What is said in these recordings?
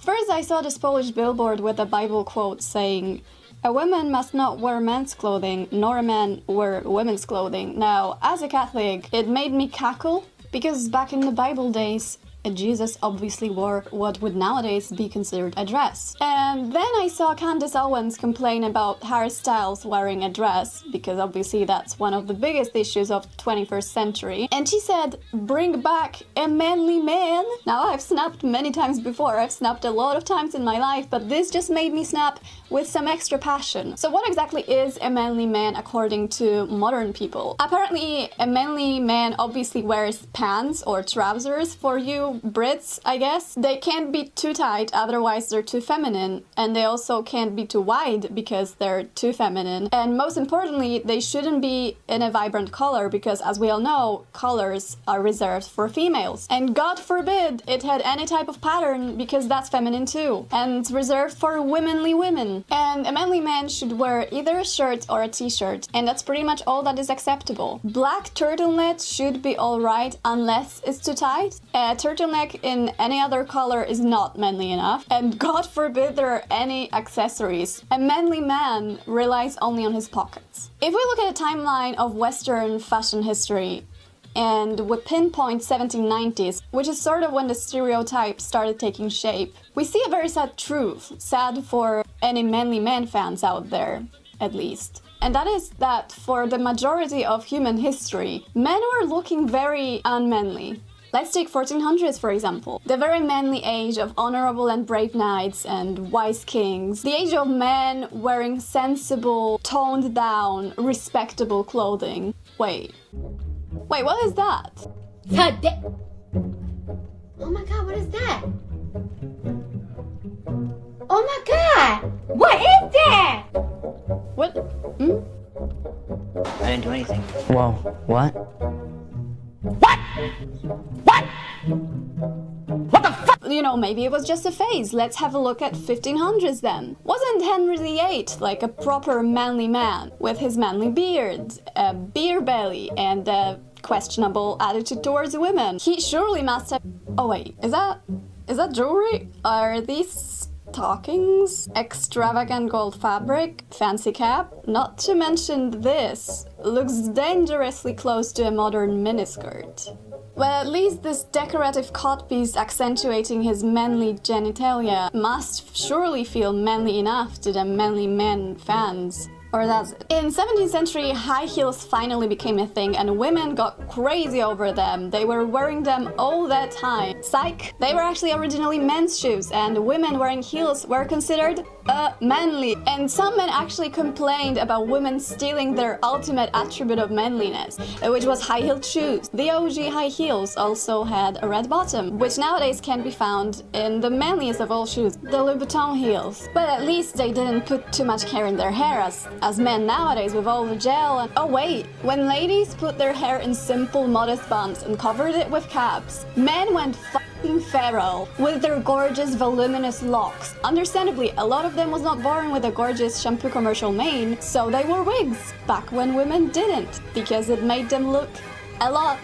First, I saw this Polish billboard with a Bible quote saying, "A woman must not wear men's clothing, nor a man wear women's clothing." Now, as a Catholic, it made me cackle, because back in the Bible days, Jesus obviously wore what would nowadays be considered a dress. And then I saw Candace Owens complain about Harry Styles wearing a dress, because obviously that's one of the biggest issues of the 21st century. And she said, "Bring back a manly man." Now, I've snapped many times before, I've snapped a lot of times in my life, but this just made me snap with some extra passion. So what exactly is a manly man according to modern people? Apparently, a manly man obviously wears pants or trousers. For you Brits, I guess. They can't be too tight, otherwise they're too feminine. And they also can't be too wide because they're too feminine. And most importantly, they shouldn't be in a vibrant color because, as we all know, colors are reserved for females. And God forbid it had any type of pattern, because that's feminine too. And it's reserved for womanly women. And a manly man should wear either a shirt or a t-shirt. And that's pretty much all that is acceptable. Black turtleneck should be alright unless it's too tight. A turtleneck in any other color is not manly enough, and God forbid there are any accessories. A manly man relies only on his pockets. If we look at a timeline of Western fashion history, and we pinpoint 1790s, which is sort of when the stereotype started taking shape, we see a very sad truth, sad for any manly man fans out there, at least. And that is that for the majority of human history, men were looking very unmanly. Let's take 1400s, for example. The very manly age of honorable and brave knights and wise kings. The age of men wearing sensible, toned down, respectable clothing. Wait, what is that? Oh my god, what is that? Oh my god! What is that? What? I didn't do anything. Whoa, what? What? What? What the fuck? You know, maybe it was just a phase. Let's have a look at 1500s then. Wasn't Henry VIII like a proper manly man with his manly beard, a beer belly, and a questionable attitude towards women? He surely must have... Oh wait, is that jewelry? Are these stockings? Extravagant gold fabric? Fancy cap? Not to mention this. Looks dangerously close to a modern miniskirt. Well, at least this decorative codpiece accentuating his manly genitalia must surely feel manly enough to the manly men fans. Or does it? In 17th century, high heels finally became a thing and women got crazy over them. They were wearing them all the time. Psych! They were actually originally men's shoes, and women wearing heels were considered manly. And some men actually complained about women stealing their ultimate attribute of manliness, which was high-heeled shoes. The OG high heels also had a red bottom, which nowadays can be found in the manliest of all shoes, the Louis Vuitton heels. But at least they didn't put too much hair in their hair as men nowadays with all the gel and... Oh wait, when ladies put their hair in simple modest buns and covered it with caps, men went fucking feral with their gorgeous voluminous locks. Understandably, a lot of them was not born with a gorgeous shampoo commercial mane, so they wore wigs back when women didn't, because it made them look a lot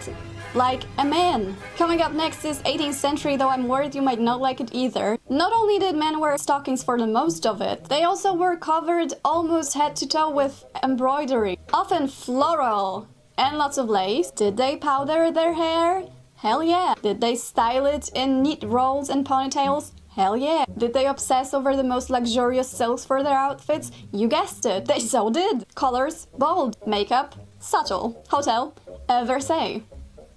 like a man. Coming up next is 18th century, though I'm worried you might not like it either. Not only did men wear stockings for the most of it, they also were covered almost head to toe with embroidery, often floral, and lots of lace. Did they powder their hair? Hell yeah. Did they style it in neat rolls and ponytails? Hell yeah. Did they obsess over the most luxurious silks for their outfits? You guessed it, they so did. Colors, bold. Makeup, subtle. Hotel, Versailles.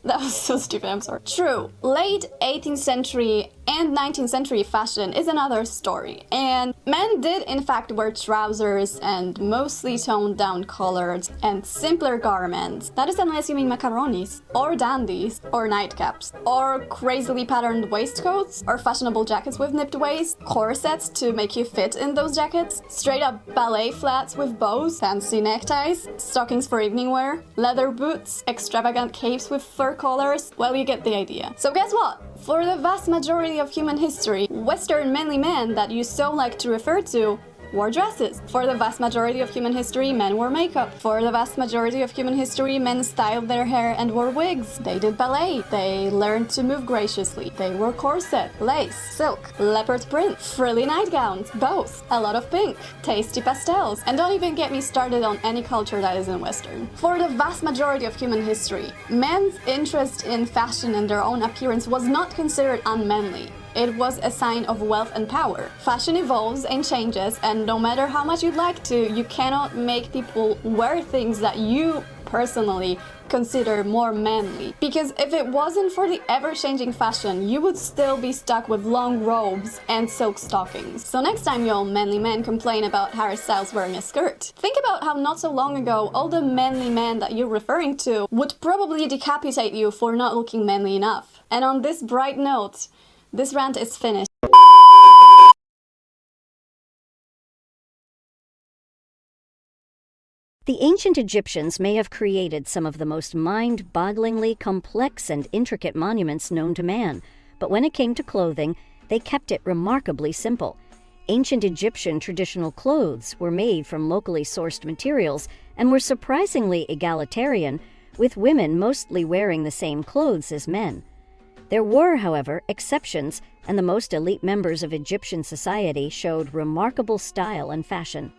That was so stupid, I'm sorry. True, late 18th century and 19th century fashion is another story. And men did in fact wear trousers and mostly toned down colors and simpler garments. That is unless you mean macaronis, or dandies, or nightcaps, or crazily patterned waistcoats, or fashionable jackets with nipped waists, corsets to make you fit in those jackets, straight up ballet flats with bows, fancy neckties, stockings for evening wear, leather boots, extravagant capes with fur collars. Well, you get the idea. So guess what? For the vast majority of human history, Western manly men that you so like to refer to wore dresses. For the vast majority of human history, men wore makeup. For the vast majority of human history, men styled their hair and wore wigs. They did ballet. They learned to move graciously. They wore corset, lace, silk, leopard print, frilly nightgowns, bows, a lot of pink, tasty pastels, and don't even get me started on any culture that isn't Western. For the vast majority of human history, men's interest in fashion and their own appearance was not considered unmanly. It was a sign of wealth and power. Fashion evolves and changes, and no matter how much you'd like to, you cannot make people wear things that you personally consider more manly. Because if it wasn't for the ever-changing fashion, you would still be stuck with long robes and silk stockings. So next time you all manly men complain about Harry Styles wearing a skirt, think about how not so long ago all the manly men that you're referring to would probably decapitate you for not looking manly enough. And on this bright note, this rant is finished. The ancient Egyptians may have created some of the most mind-bogglingly complex and intricate monuments known to man, but when it came to clothing, they kept it remarkably simple. Ancient Egyptian traditional clothes were made from locally sourced materials and were surprisingly egalitarian, with women mostly wearing the same clothes as men. There were, however, exceptions, and the most elite members of Egyptian society showed remarkable style and fashion.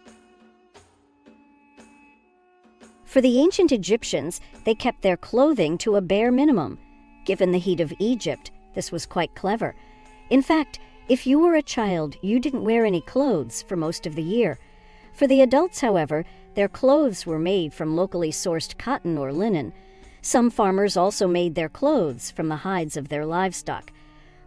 For the ancient Egyptians, they kept their clothing to a bare minimum. Given the heat of Egypt, this was quite clever. In fact, if you were a child, you didn't wear any clothes for most of the year. For the adults, however, their clothes were made from locally sourced cotton or linen. Some farmers also made their clothes from the hides of their livestock.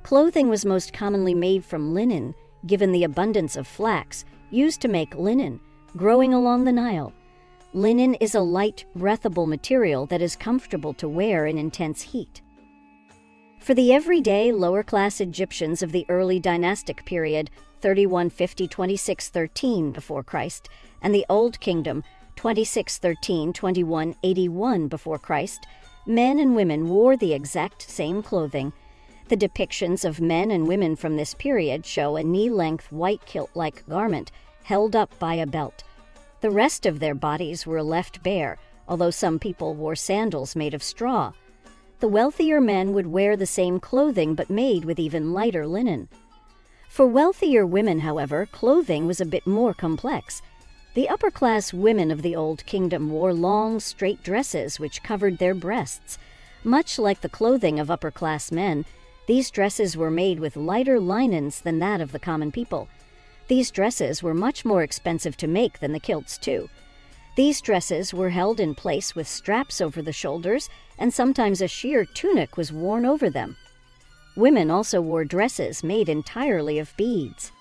Clothing was most commonly made from linen, given the abundance of flax used to make linen, growing along the Nile. Linen is a light, breathable material that is comfortable to wear in intense heat. For the everyday, lower-class Egyptians of the early dynastic period, 3150–2613 before Christ, and the Old Kingdom, 2613–2181 before Christ, men and women wore the exact same clothing. The depictions of men and women from this period show a knee-length white kilt-like garment held up by a belt. The rest of their bodies were left bare, although some people wore sandals made of straw. The wealthier men would wear the same clothing but made with even lighter linen. For wealthier women, however, clothing was a bit more complex. The upper-class women of the Old Kingdom wore long, straight dresses which covered their breasts. Much like the clothing of upper-class men, these dresses were made with lighter linens than that of the common people. These dresses were much more expensive to make than the kilts, too. These dresses were held in place with straps over the shoulders, and sometimes a sheer tunic was worn over them. Women also wore dresses made entirely of beads.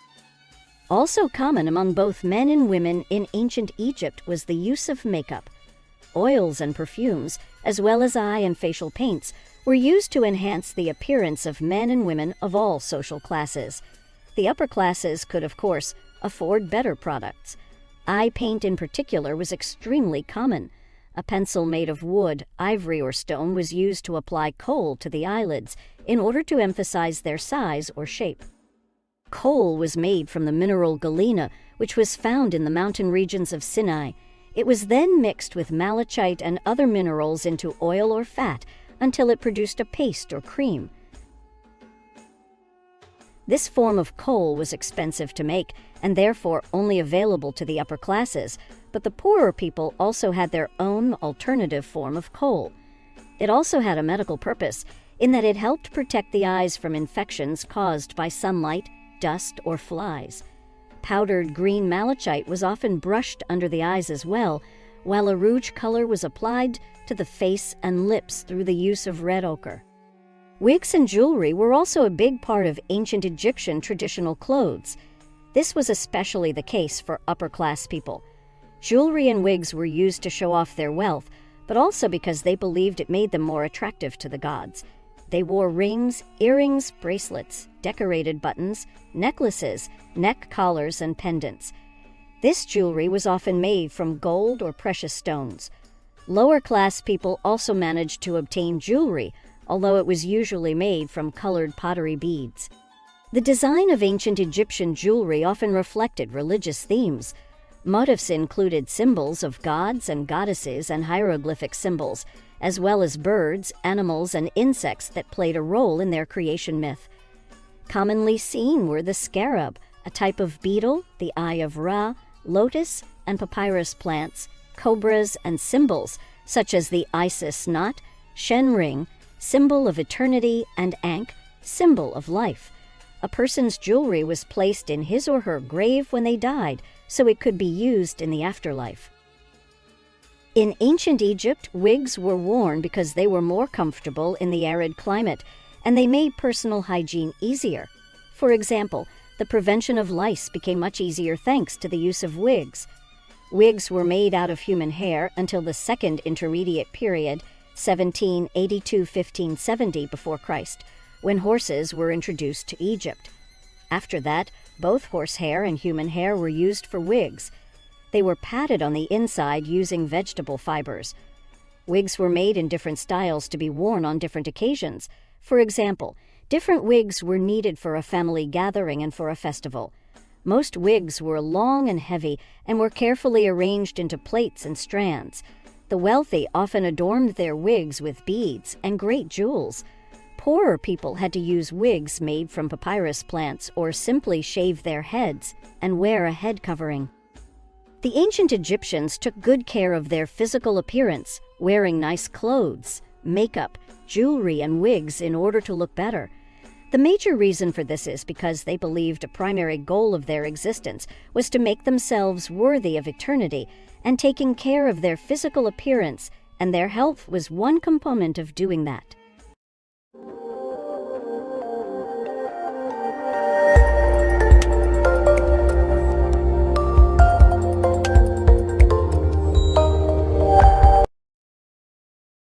Also common among both men and women in ancient Egypt was the use of makeup. Oils and perfumes, as well as eye and facial paints, were used to enhance the appearance of men and women of all social classes. The upper classes could, of course, afford better products. Eye paint in particular was extremely common. A pencil made of wood, ivory, or stone was used to apply kohl to the eyelids in order to emphasize their size or shape. Kohl was made from the mineral galena, which was found in the mountain regions of Sinai. It was then mixed with malachite and other minerals into oil or fat until it produced a paste or cream. This form of kohl was expensive to make and therefore only available to the upper classes, but the poorer people also had their own alternative form of kohl. It also had a medical purpose in that it helped protect the eyes from infections caused by sunlight, dust, or flies. Powdered green malachite was often brushed under the eyes as well, while a rouge color was applied to the face and lips through the use of red ochre. Wigs and jewelry were also a big part of ancient Egyptian traditional clothes. This was especially the case for upper-class people. Jewelry and wigs were used to show off their wealth, but also because they believed it made them more attractive to the gods. They wore rings, earrings, bracelets, decorated buttons, necklaces, neck collars, and pendants. This jewelry was often made from gold or precious stones. Lower-class people also managed to obtain jewelry, although it was usually made from colored pottery beads. The design of ancient Egyptian jewelry often reflected religious themes. Motifs included symbols of gods and goddesses and hieroglyphic symbols, as well as birds, animals, and insects that played a role in their creation myth. Commonly seen were the scarab, a type of beetle, the eye of Ra, lotus, and papyrus plants, cobras, and symbols, such as the Isis knot, Shen ring, symbol of eternity, and Ankh, symbol of life. A person's jewelry was placed in his or her grave when they died, so it could be used in the afterlife. In ancient Egypt, wigs were worn because they were more comfortable in the arid climate, and they made personal hygiene easier. For example, the prevention of lice became much easier thanks to the use of wigs. Wigs were made out of human hair until the Second Intermediate Period, 1782–1570 before Christ, when horses were introduced to Egypt. After that, both horsehair and human hair were used for wigs. They were padded on the inside using vegetable fibers. Wigs were made in different styles to be worn on different occasions. For example, different wigs were needed for a family gathering and for a festival. Most wigs were long and heavy and were carefully arranged into plaits and strands. The wealthy often adorned their wigs with beads and great jewels. Poorer people had to use wigs made from papyrus plants or simply shave their heads and wear a head covering. The ancient Egyptians took good care of their physical appearance, wearing nice clothes, makeup, jewelry, and wigs in order to look better. The major reason for this is because they believed a primary goal of their existence was to make themselves worthy of eternity, and taking care of their physical appearance and their health was one component of doing that.